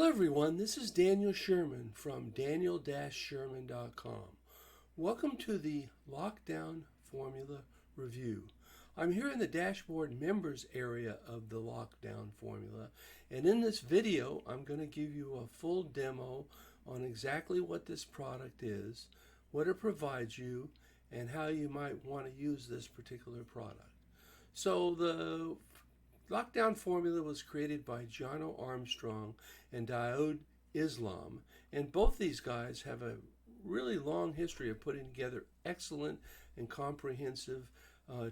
Hello everyone, this is Daniel Sherman from daniel-sherman.com. Welcome to the Lockdown Formula Review. I'm here in the dashboard members area of the Lockdown Formula, and in this video I'm going to give you a full demo on exactly what this product is, what it provides you, and how you might want to use this particular product. So the Lockdown Formula was created by Jono Armstrong and Dawud, and both these guys have a really long history of putting together excellent and comprehensive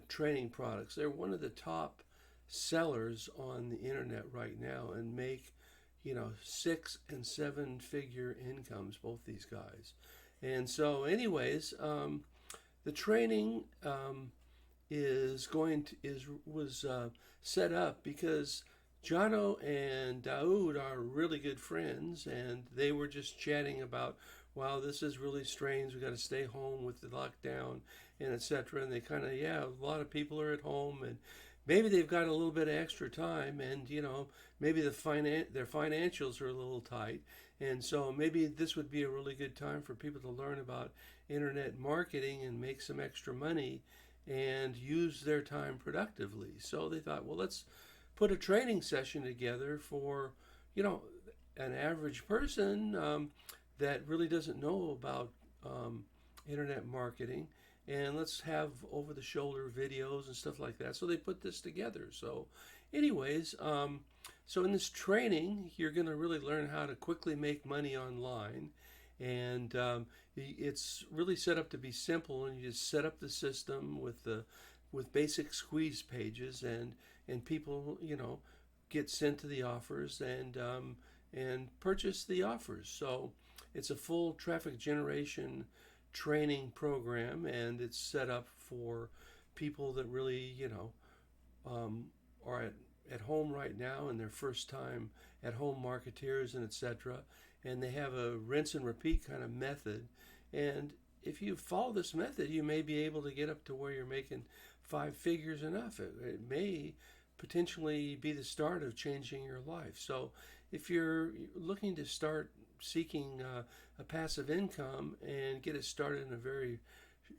training products. They're one of the top sellers on the internet right now and make 6 and 7 figure incomes, both these guys. And so anyways, the training was set up because Jono and Dawud are really good friends, and they were just chatting about, wow, this is really strange. We got to stay home with the lockdown and etc. And they kind of, a lot of people are at home, and maybe they've got a little bit of extra time, and maybe their financials are a little tight, and so maybe this would be a really good time for people to learn about internet marketing and make some extra money and use their time productively. So they thought, well, let's put a training session together for, an average person that really doesn't know about internet marketing, and let's have over-the-shoulder videos and stuff like that. So they put this together. So anyways, so in this training, you're going to really learn how to quickly make money online. And it's really set up to be simple, and you just set up the system with basic squeeze pages, and people get sent to the offers and purchase the offers. So it's a full traffic generation training program, and it's set up for people that really are at home right now and their first time at home marketeers and etc. And they have a rinse and repeat kind of method. And if you follow this method, you may be able to get up to where you're making 5 figures enough. It may potentially be the start of changing your life. So if you're looking to start seeking a passive income and get it started in a very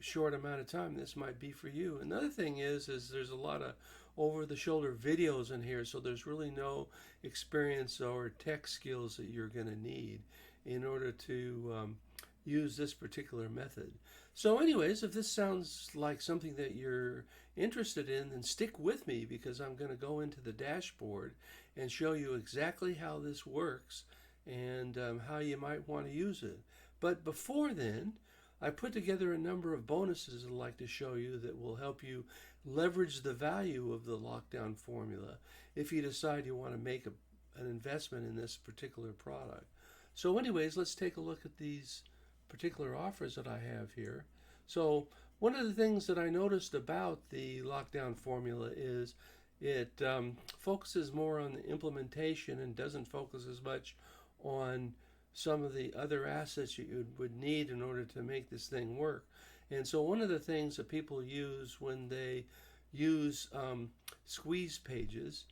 short amount of time, this might be for you. Another thing is there's a lot of over-the-shoulder videos in here, so there's really no experience or tech skills that you're going to need in order to use this particular method. So anyways, if this sounds like something that you're interested in, then stick with me, because I'm going to go into the dashboard and show you exactly how this works and how you might want to use it. But before then, I put together a number of bonuses I'd like to show you that will help you leverage the value of the Lockdown Formula if you decide you want to make an investment in this particular product. So anyways, let's take a look at these particular offers that I have here. So one of the things that I noticed about the Lockdown Formula is it focuses more on the implementation and doesn't focus as much on some of the other assets you would need in order to make this thing work. And so one of the things that people use when they use squeeze pages,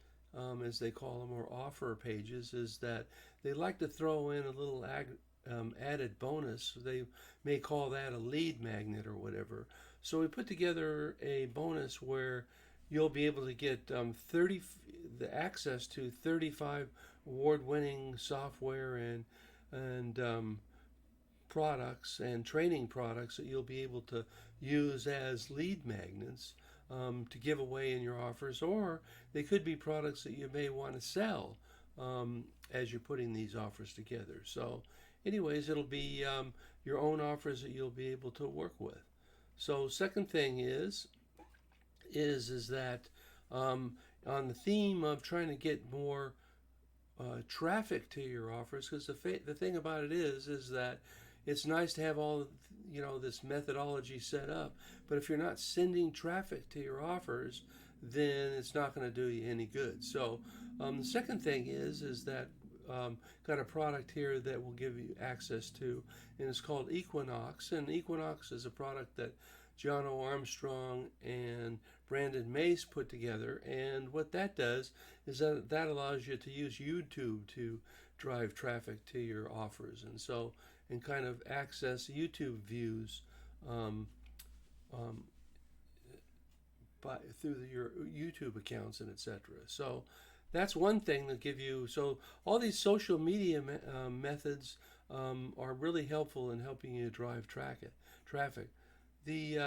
as they call them, or offer pages, is that they like to throw in a little added bonus. They may call that a lead magnet or whatever. So we put together a bonus where you'll be able to get the access to 35 award-winning software and products and training products that you'll be able to use as lead magnets to give away in your offers, or they could be products that you may want to sell as you're putting these offers together. So anyways, it'll be your own offers that you'll be able to work with. So second thing is that on the theme of trying to get more traffic to your offers, because the thing about it is that it's nice to have all this methodology set up, but if you're not sending traffic to your offers, then it's not going to do you any good. So the second thing is that got a product here that will give you access to, and it's called Equinox. And Equinox is a product that Jono Armstrong and Brandon Mace put together. And what that does is that allows you to use YouTube to drive traffic to your offers, and kind of access YouTube views um, um, through your YouTube accounts and etc. So that's one thing that give you. So all these social media methods are really helpful in helping you drive traffic. The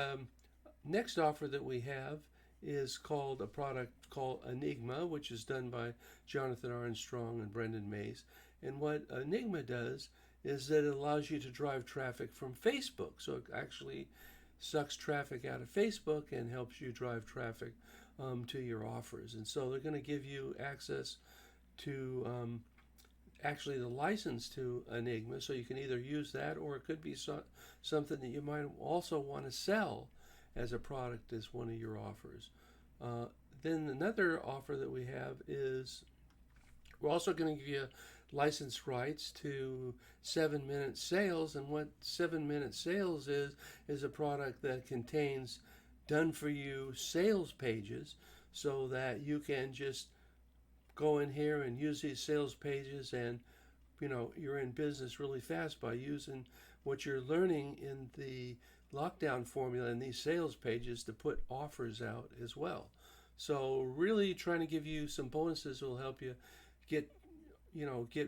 next offer that we have is called a product called Enigma, which is done by Jonathan Armstrong and Brendan Mays. And what Enigma does is that it allows you to drive traffic from Facebook. So it actually sucks traffic out of Facebook and helps you drive traffic to your offers. And so they're going to give you access to actually the license to Enigma, so you can either use that, or it could be something that you might also want to sell as a product as one of your offers. Then another offer that we have is we're also going to give you license rights to 7-minute sales. And what 7-minute sales is a product that contains done for you sales pages, so that you can just go in here and use these sales pages, and you're in business really fast by using what you're learning in the lockdown formula and these sales pages to put offers out as well. So really trying to give you some bonuses that will help you get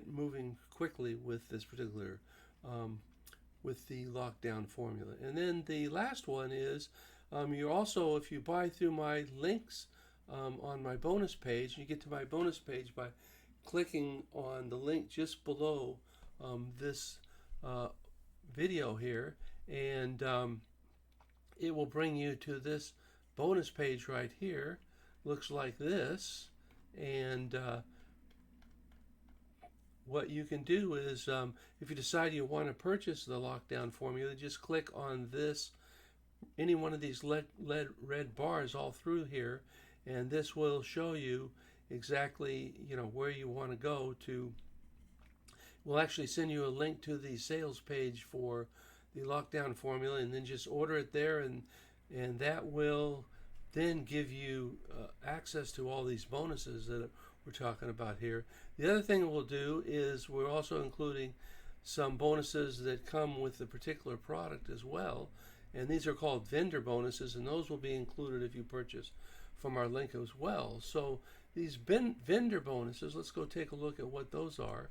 moving quickly with this particular with the lockdown formula. And then the last one is you also, if you buy through my links on my bonus page, you get to my bonus page by clicking on the link just below this video here, and it will bring you to this bonus page right here. Looks like this. And what you can do is, if you decide you want to purchase the lockdown formula, just click on this, any one of these red bars all through here, and this will show you exactly where you want to go to. We'll actually send you a link to the sales page for the lockdown formula, and then just order it there, and that will then give you access to all these bonuses that we're talking about here. The other thing we'll do is we're also including some bonuses that come with the particular product as well, and these are called vendor bonuses, and those will be included if you purchase from our link as well. So these vendor bonuses, let's go take a look at what those are.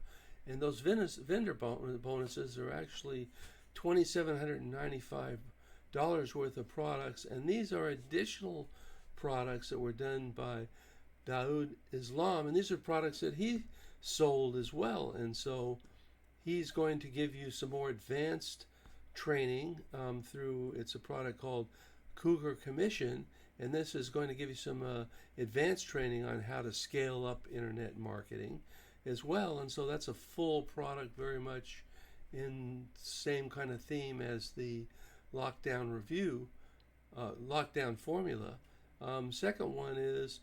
And those vendor bonuses are actually $2,795 worth of products, and these are additional products that were done by Dawud Islam, and these are products that he sold as well. And so he's going to give you some more advanced training through, it's a product called Cougar Commission, and this is going to give you some advanced training on how to scale up internet marketing as well. And so that's a full product, very much in the same kind of theme as the lockdown formula. Second one is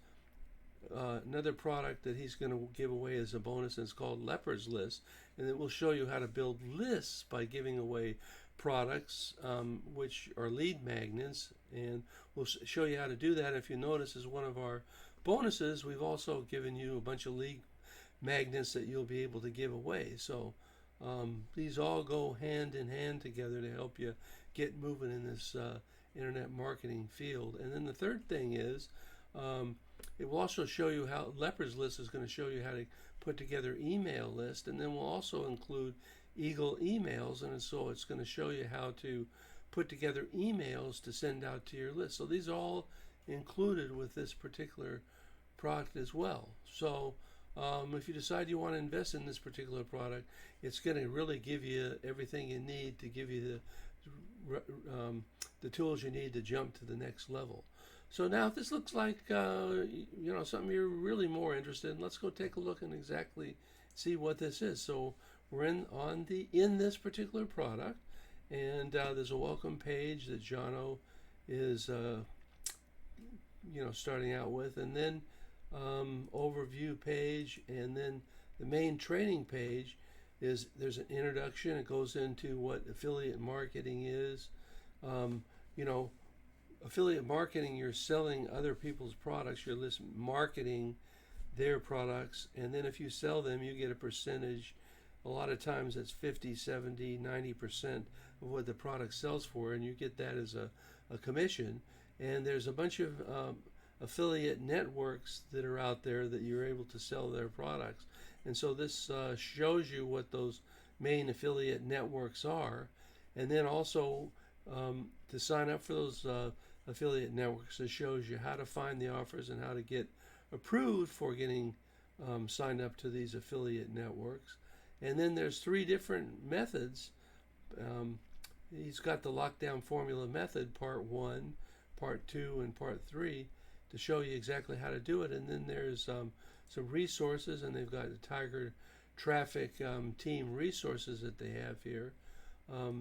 another product that he's going to give away as a bonus, and it's called Leopard's List, and it will show you how to build lists by giving away products which are lead magnets, and we'll show you how to do that. If you notice, as one of our bonuses, we've also given you a bunch of lead magnets that you'll be able to give away. So these all go hand in hand together to help you get moving in this internet marketing field. And then the third thing is it will also show you how Leopard's List is going to show you how to put together email list, and then we'll also include Eagle emails, and so it's going to show you how to put together emails to send out to your list. So these are all included with this particular product as well. So if you decide you want to invest in this particular product, it's going to really give you everything you need to give you the tools you need to jump to the next level. So now, if this looks like something you're really more interested in, let's go take a look and exactly see what this is. So we're in this particular product, and there's a welcome page that Jono is starting out with, and then overview page, and then the main training page is there's an introduction. It goes into what affiliate marketing is, affiliate marketing, you're selling other people's products. You're marketing their products, and then if you sell them, you get a percentage. A lot of times it's 50, 70, 90% of what the product sells for, and you get that as a commission. And there's a bunch of affiliate networks that are out there that you're able to sell their products. And so this shows you what those main affiliate networks are. And then also to sign up for those affiliate networks, it shows you how to find the offers and how to get approved for getting signed up to these affiliate networks. And then there's 3 different methods. He's got the lockdown formula method, part 1, part 2, and part 3, to show you exactly how to do it. And then there's some resources, and they've got the Tiger Traffic team resources that they have here.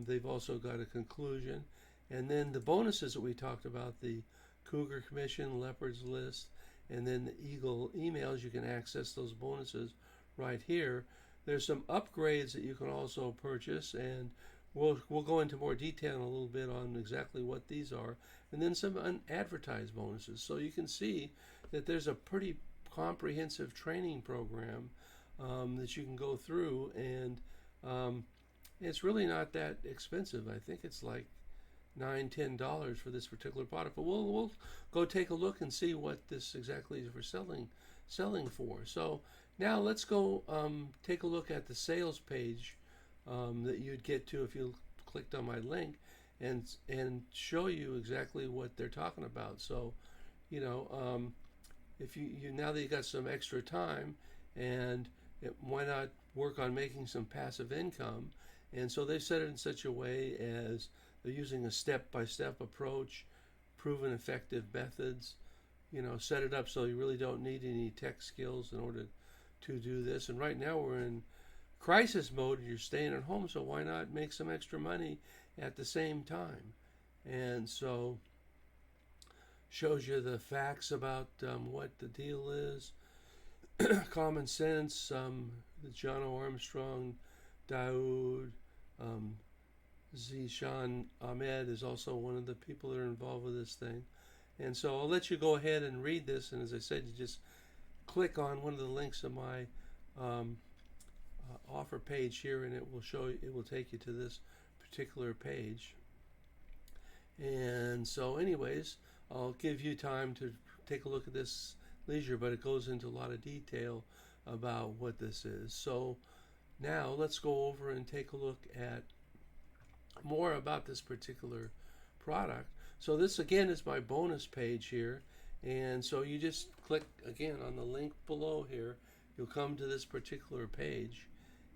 They've also got a conclusion. And then the bonuses that we talked about, the Cougar Commission, Leopard's List, and then the Eagle emails, you can access those bonuses right here. There's some upgrades that you can also purchase, and we'll go into more detail in a little bit on exactly what these are, and then some unadvertised bonuses. So you can see that there's a pretty comprehensive training program that you can go through, and it's really not that expensive. I think it's like $9-10 for this particular product, but we'll go take a look and see what this exactly is for selling for. So now let's go take a look at the sales page that you'd get to if you clicked on my link, and show you exactly what they're talking about. So if you now that you got some extra time, and why not work on making some passive income? And so they set it in such a way as they're using a step-by-step approach, proven effective methods. Set it up so you really don't need any tech skills in order to do this. And right now we're in crisis mode. You're staying at home, so why not make some extra money at the same time? And so shows you the facts about what the deal is. Common sense, the Jono Armstrong, Dawud, Zishan Ahmed is also one of the people that are involved with this thing. And so I'll let you go ahead and read this, and as I said, you just click on one of the links of my offer page here, and it will take you to this particular page. And so anyways, I'll give you time to take a look at this leisure, but it goes into a lot of detail about what this is. So now let's go over and take a look at more about this particular product. So this again is my bonus page here, and so you just click again on the link below here. You'll come to this particular page,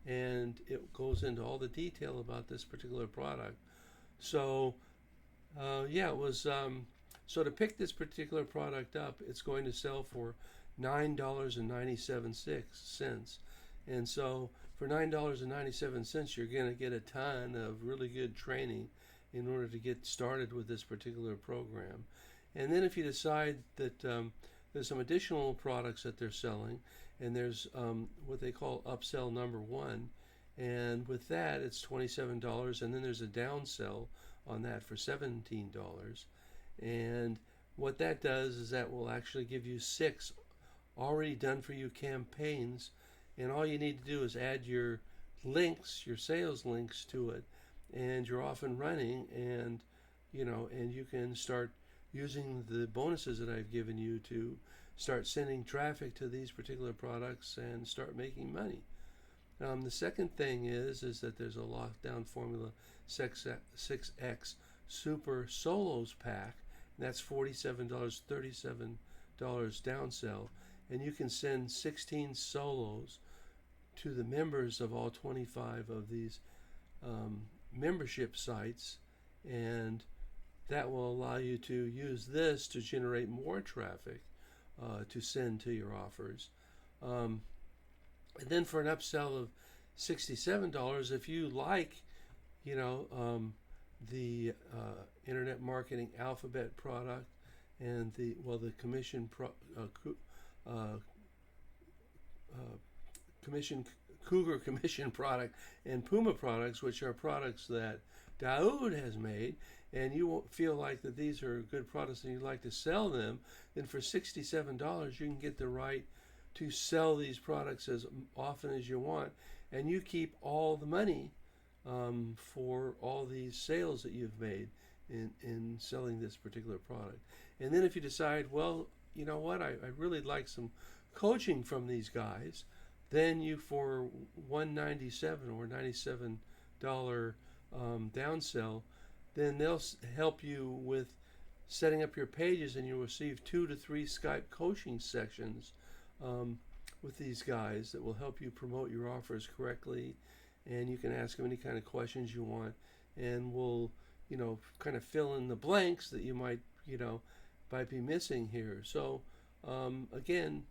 and it goes into all the detail about this particular product. So it was so to pick this particular product up, it's going to sell for $9.97. And so for $9.97, you're going to get a ton of really good training in order to get started with this particular program. And then if you decide that there's some additional products that they're selling, and there's what they call upsell number 1, and with that it's $27, and then there's a downsell on that for $17. And what that does is that will actually give you 6 already done for you campaigns, and all you need to do is add your links, your sales links to it, and you're off and running, and you can start using the bonuses that I've given you to start sending traffic to these particular products and start making money. The second thing is that there's a lockdown formula 6X Super Solos pack. That's $47, $37 downsell, and you can send 16 solos to the members of all 25 of these membership sites, and that will allow you to use this to generate more traffic to send to your offers. And then for an upsell of $67, if you like, the Internet Marketing Alphabet product and the commission Cougar Commission product and Puma products, which are products that Dawud has made, and you won't feel like that these are good products and you'd like to sell them, then for $67 you can get the right to sell these products as often as you want, and you keep all the money for all these sales that you've made in selling this particular product. And then if you decide, well, you know what, I really like some coaching from these guys, then you, for $197 or $97 downsell, then they'll help you with setting up your pages, and you'll receive 2 to 3 Skype coaching sessions with these guys that will help you promote your offers correctly, and you can ask them any kind of questions you want, and we'll, kind of fill in the blanks that you might be missing here. So again,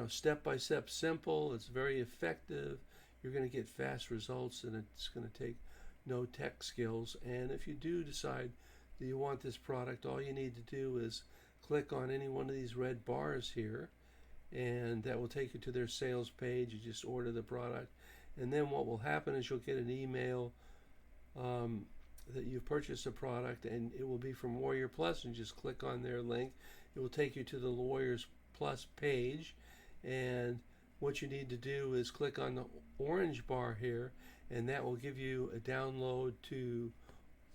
step by step, simple. It's very effective. You're going to get fast results, and it's going to take no tech skills. And if you do decide that you want this product, all you need to do is click on any one of these red bars here, and that will take you to their sales page. You just order the product, and then what will happen is you'll get an email that you've purchased a product, and it will be from Warrior Plus, and just click on their link. It will take you to the Warriors Plus page, and what you need to do is click on the orange bar here, and that will give you a download to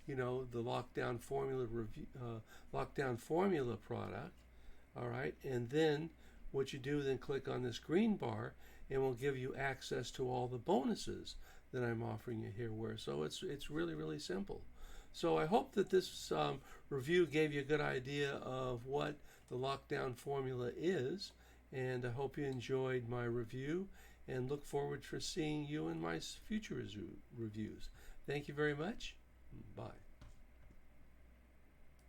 the lockdown formula product. All right, and then what you do, then click on this green bar, and will give you access to all the bonuses that I'm offering you here. So it's really, really simple. So I hope that this review gave you a good idea of what the lockdown formula is, and I hope you enjoyed my review, and look forward to seeing you in my future reviews. Thank you very much. Bye.